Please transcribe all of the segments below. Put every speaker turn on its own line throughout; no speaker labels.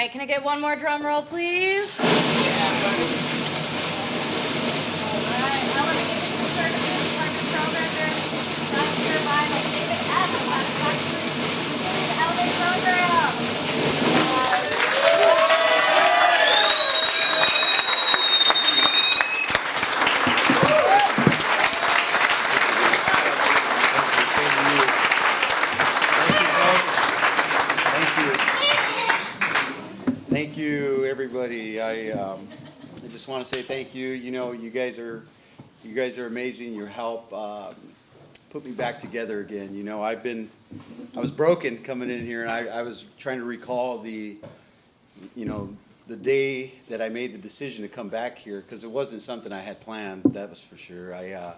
right, can I get one more drum roll, please? All right, elevated conservative partner program brought to you by my David F. Satisfactory completed Elevate program.
Thank you, everybody. I just want to say thank you. You know, you guys are amazing. Your help put me back together again. You know, I was broken coming in here, and I was trying to recall the day that I made the decision to come back here, because it wasn't something I had planned. That was for sure. I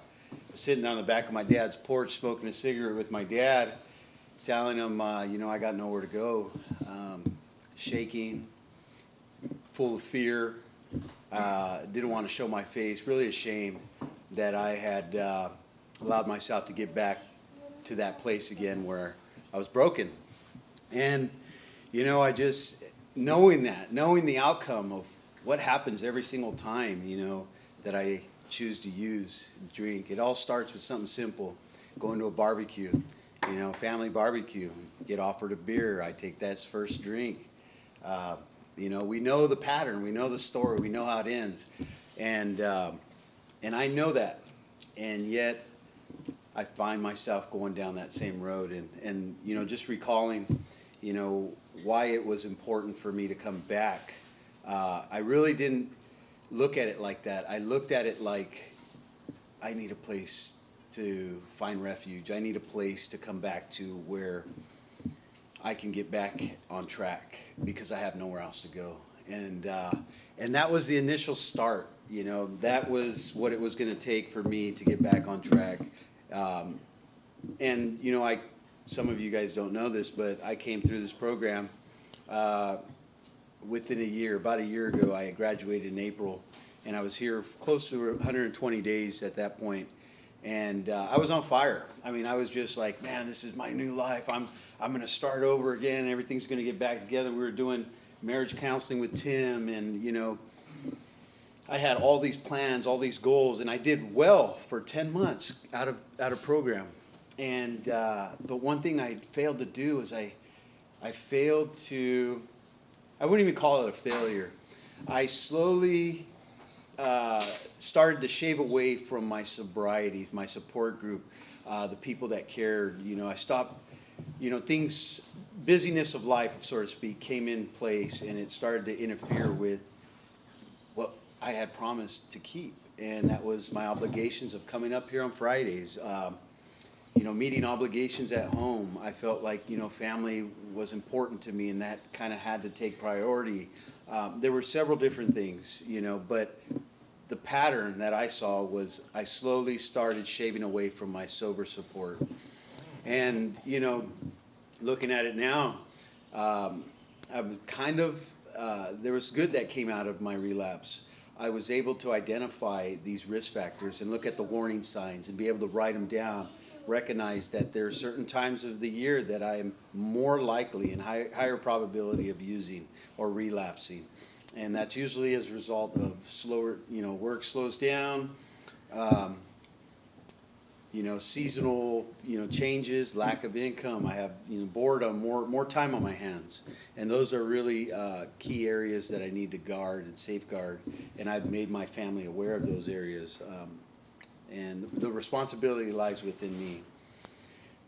was sitting on the back of my dad's porch, smoking a cigarette with my dad, telling him, I got nowhere to go, shaking, full of fear, didn't want to show my face, really ashamed that I had allowed myself to get back to that place again where I was broken. And, I just, knowing the outcome of what happens every single time, that I choose to use drink, it all starts with something simple, going to a barbecue, family barbecue, get offered a beer, I take that first drink. We know the pattern, we know the story, we know how it ends, and I know that, and yet I find myself going down that same road, and just recalling, why it was important for me to come back. I really didn't look at it like that. I looked at it like I need a place to find refuge. I need a place to come back to where I can get back on track, because I have nowhere else to go. And that was the initial start. That was what it was going to take for me to get back on track. Some of you guys don't know this, but I came through this program within a year. About a year ago, I graduated in April, and I was here close to 120 days at that point. And I was on fire. I mean, I was just like, man, this is my new life. I'm going to start over again. Everything's going to get back together. We were doing marriage counseling with Tim, and, I had all these plans, all these goals, and I did well for 10 months out of program. And but one thing I failed to do is I failed to, I wouldn't even call it a failure. I slowly started to shave away from my sobriety, my support group, the people that cared. I stopped, things, busyness of life, so to speak, came in place, and it started to interfere with what I had promised to keep, and that was my obligations of coming up here on Fridays, meeting obligations at home. I felt like, family was important to me, and that kind of had to take priority. There were several different things, but the pattern that I saw was I slowly started shaving away from my sober support. And, looking at it now, I'm kind of, there was good that came out of my relapse. I was able to identify these risk factors and look at the warning signs and be able to write them down, recognize that there are certain times of the year that I am more likely and higher probability of using or relapsing. And that's usually as a result of slower, work slows down, seasonal, changes, lack of income. I have, boredom, more time on my hands. And those are really key areas that I need to guard and safeguard. And I've made my family aware of those areas. And the responsibility lies within me.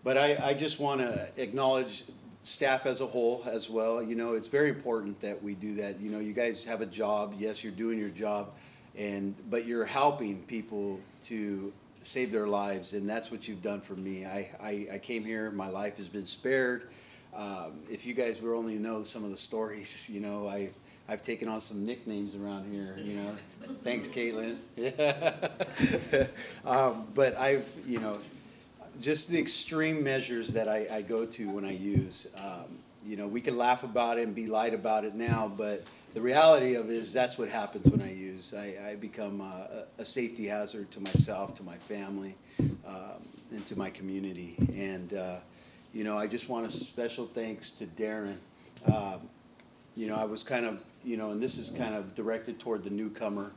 But I just want to acknowledge staff as a whole as well. It's very important that we do that. You guys have a job. Yes, you're doing your job, but you're helping people to save their lives, and that's what you've done for me. I came here. My life has been spared. If you guys were only to know some of the stories, I've taken on some nicknames around here. Thanks, Caitlin. But I've, just the extreme measures that I go to when I use. We can laugh about it and be light about it now, but the reality of it is that's what happens when I use. I become a safety hazard to myself, to my family, and to my community. And, I just want a special thanks to Darren. You know, I was kind of, you know, and this is kind of directed toward the newcomer.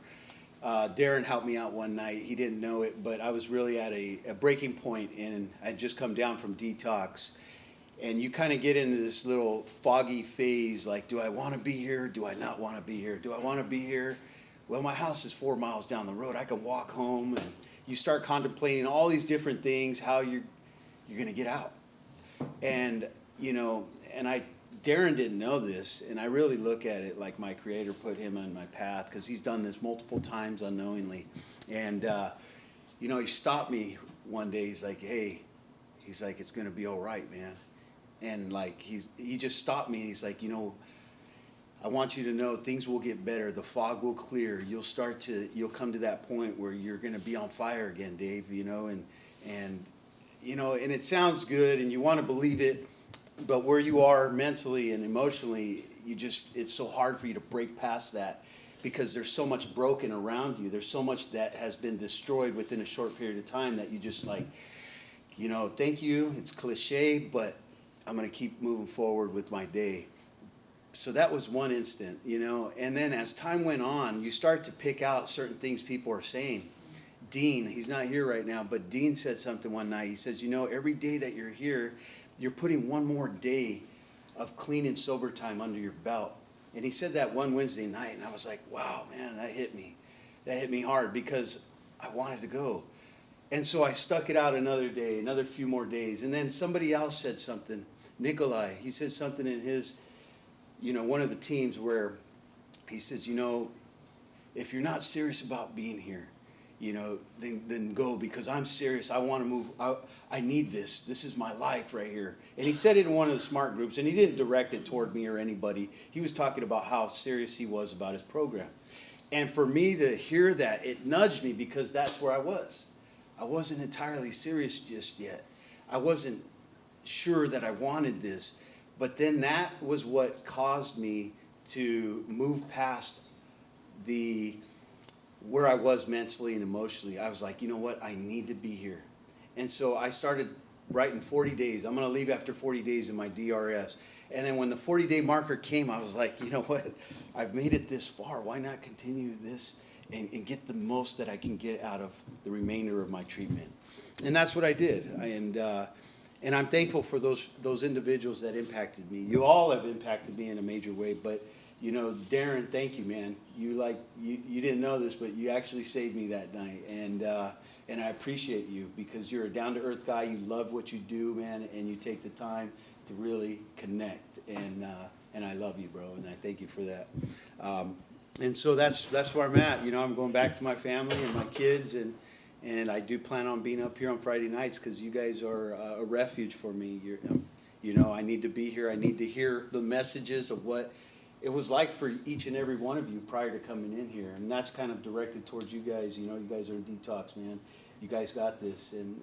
Darren helped me out one night. He didn't know it, but I was really at a breaking point, and I'd just come down from detox. And you kind of get into this little foggy phase, like, do I want to be here? Do I not want to be here? Do I want to be here? Well, my house is 4 miles down the road. I can walk home, and you start contemplating all these different things, how you're going to get out. And, you know, Darren didn't know this, and I really look at it like my Creator put him on my path, because he's done this multiple times unknowingly. And, you know, he stopped me one day. He's like, hey, he's like, it's going to be all right, man. And like, he just stopped me, and he's like, you know, I want you to know things will get better. The fog will clear. You'll come to that point where you're going to be on fire again, Dave, you know, and, you know, and it sounds good and you want to believe it, but where you are mentally and emotionally, it's so hard for you to break past that, because there's so much broken around you. There's so much that has been destroyed within a short period of time that you just like, you know, thank you. It's cliche, but I'm going to keep moving forward with my day. So that was one instant, you know, and then as time went on, you start to pick out certain things people are saying. Dean, he's not here right now, but Dean said something one night. He says, you know, every day that you're here, you're putting one more day of clean and sober time under your belt. And he said that one Wednesday night, and I was like, wow, man, that hit me. That hit me hard, because I wanted to go. And so I stuck it out another day, another few more days. And then somebody else said something. Nikolai, he said something in his, you know, one of the teams, where he says, you know, if you're not serious about being here, you know, then go, because I'm serious. I want to move. I need this. This is my life right here. And he said it in one of the smart groups, and he didn't direct it toward me or anybody. He was talking about how serious he was about his program. And for me to hear that, it nudged me, because that's where I was. I wasn't entirely serious just yet. I wasn't sure that I wanted this. But then that was what caused me to move past where I was mentally and emotionally. I was like, you know what? I need to be here. And so I started writing 40 days. I'm going to leave after 40 days in my DRS. And then when the 40-day marker came, I was like, you know what? I've made it this far. Why not continue this and get the most that I can get out of the remainder of my treatment? And that's what I did. And I'm thankful for those individuals that impacted me. You all have impacted me in a major way, but you know, Darren, thank you, man. You didn't know this, but you actually saved me that night, and I appreciate you, because you're a down-to-earth guy. You love what you do, man, and you take the time to really connect, and I love you, bro, and I thank you for that. And so that's where I'm at. You know, I'm going back to my family and my kids, and I do plan on being up here on Friday nights, because you guys are a refuge for me. You know, I need to be here. I need to hear the messages of what it was like for each and every one of you prior to coming in here. And that's kind of directed towards you guys. You know, you guys are in detox, man. You guys got this, and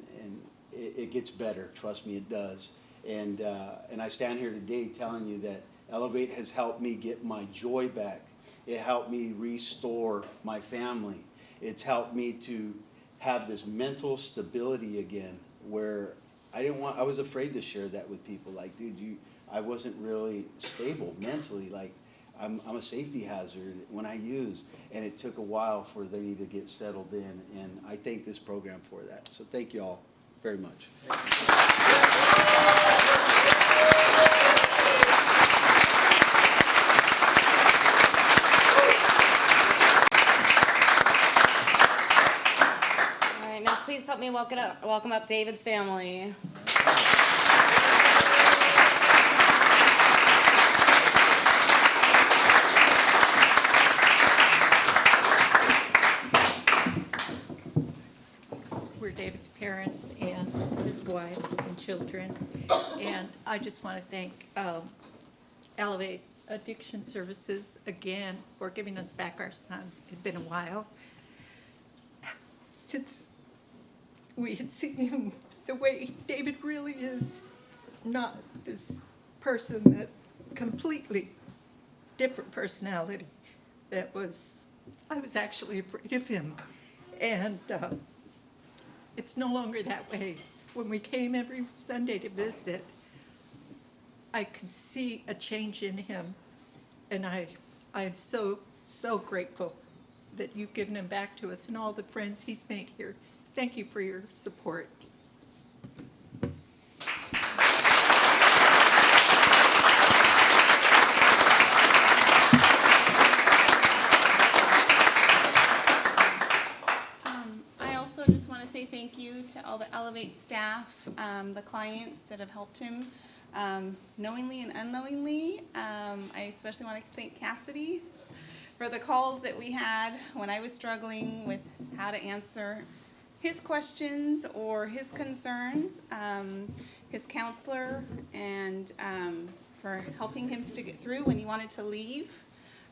it gets better. Trust me, it does. And I stand here today telling you that Elevate has helped me get my joy back. It helped me restore my family. It's helped me to have this mental stability again, where I was afraid to share that with people. Like, dude, I wasn't really stable mentally. Like, I'm a safety hazard when I use, and it took a while for me to get settled in, and I thank this program for that. So thank you all very much.
All right, now please help me welcome up David's family.
David's parents and his wife and children. And I just want to thank Elevate Addiction Services again for giving us back our son. It had been a while since we had seen him the way David really is, not this person that completely different personality that I was actually afraid of him. And it's no longer that way. When we came every Sunday to visit, I could see a change in him. And I'm so, so grateful that you've given him back to us and all the friends he's made here. Thank you for your support.
I also just want to say thank you to all the Elevate staff, the clients that have helped him, knowingly and unknowingly. I especially want to thank Cassidy for the calls that we had when I was struggling with how to answer his questions or his concerns, his counselor, and for helping him stick it through when he wanted to leave.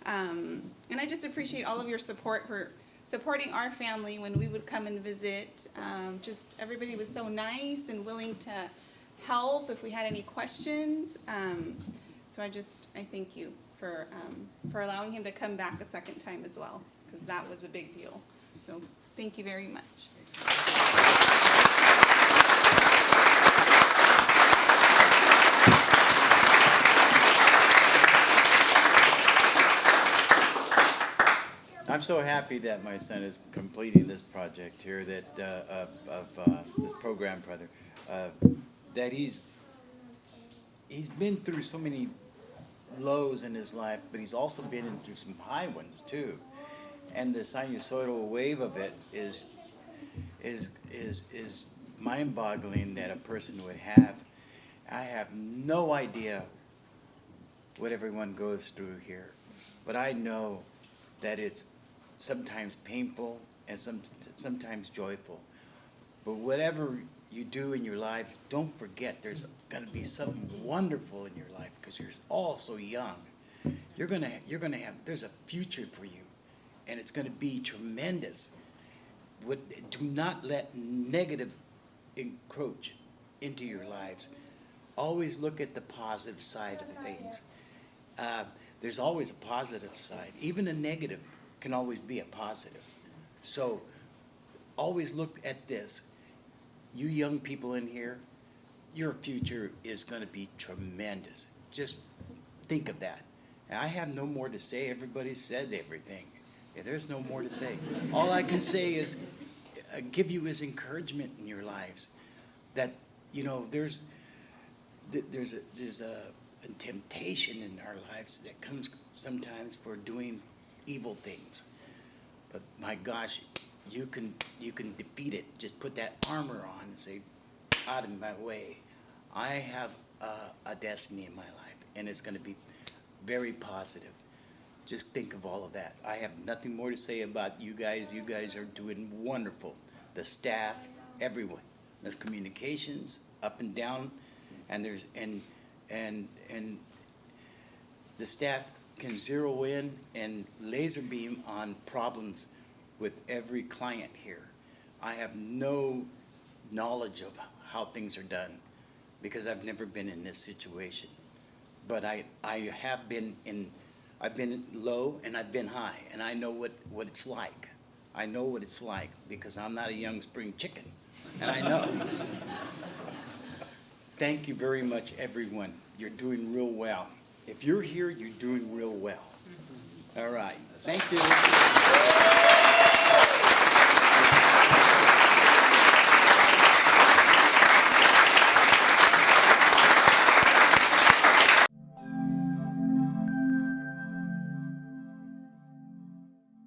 And I just appreciate all of your support for supporting our family when we would come and visit. Just everybody was so nice and willing to help if we had any questions. So I thank you for allowing him to come back a second time as well, because that was a big deal. So thank you very much.
I'm so happy that my son is completing this project here, that this program, rather, that he's been through so many lows in his life, but he's also been through some high ones too. And the sinusoidal wave of it is mind-boggling that a person would have. I have no idea what everyone goes through here, but I know that it's sometimes painful and sometimes joyful. But whatever you do in your life, don't forget there's going to be something wonderful in your life, because you're all so young. You're gonna have, there's a future for you, and it's going to be tremendous. Do not let negative encroach into your lives. Always look at the positive side of things. There's always a positive side. Even a negative can always be a positive. So always look at this. You young people in here, your future is going to be tremendous. Just think of that. And I have no more to say. Everybody said everything. Yeah, there's no more to say. All I can say is give you his encouragement in your lives. That, you know, there's a temptation in our lives that comes sometimes for doing evil things. But my gosh, you can defeat it. Just put that armor on and say, out of my way. I have a destiny in my life, and it's going to be very positive. Just think of all of that. I have nothing more to say about you guys. You guys are doing wonderful. The staff, everyone. There's communications up and down, and there's and the staff can zero in and laser beam on problems with every client here. I have no knowledge of how things are done because I've never been in this situation. But I have been in, I've been low and I've been high, and I know what it's like. I know what it's like because I'm not a young spring chicken, and I know. Thank you very much, everyone. You're doing real well. If you're here, you're doing real well. All right. Thank you.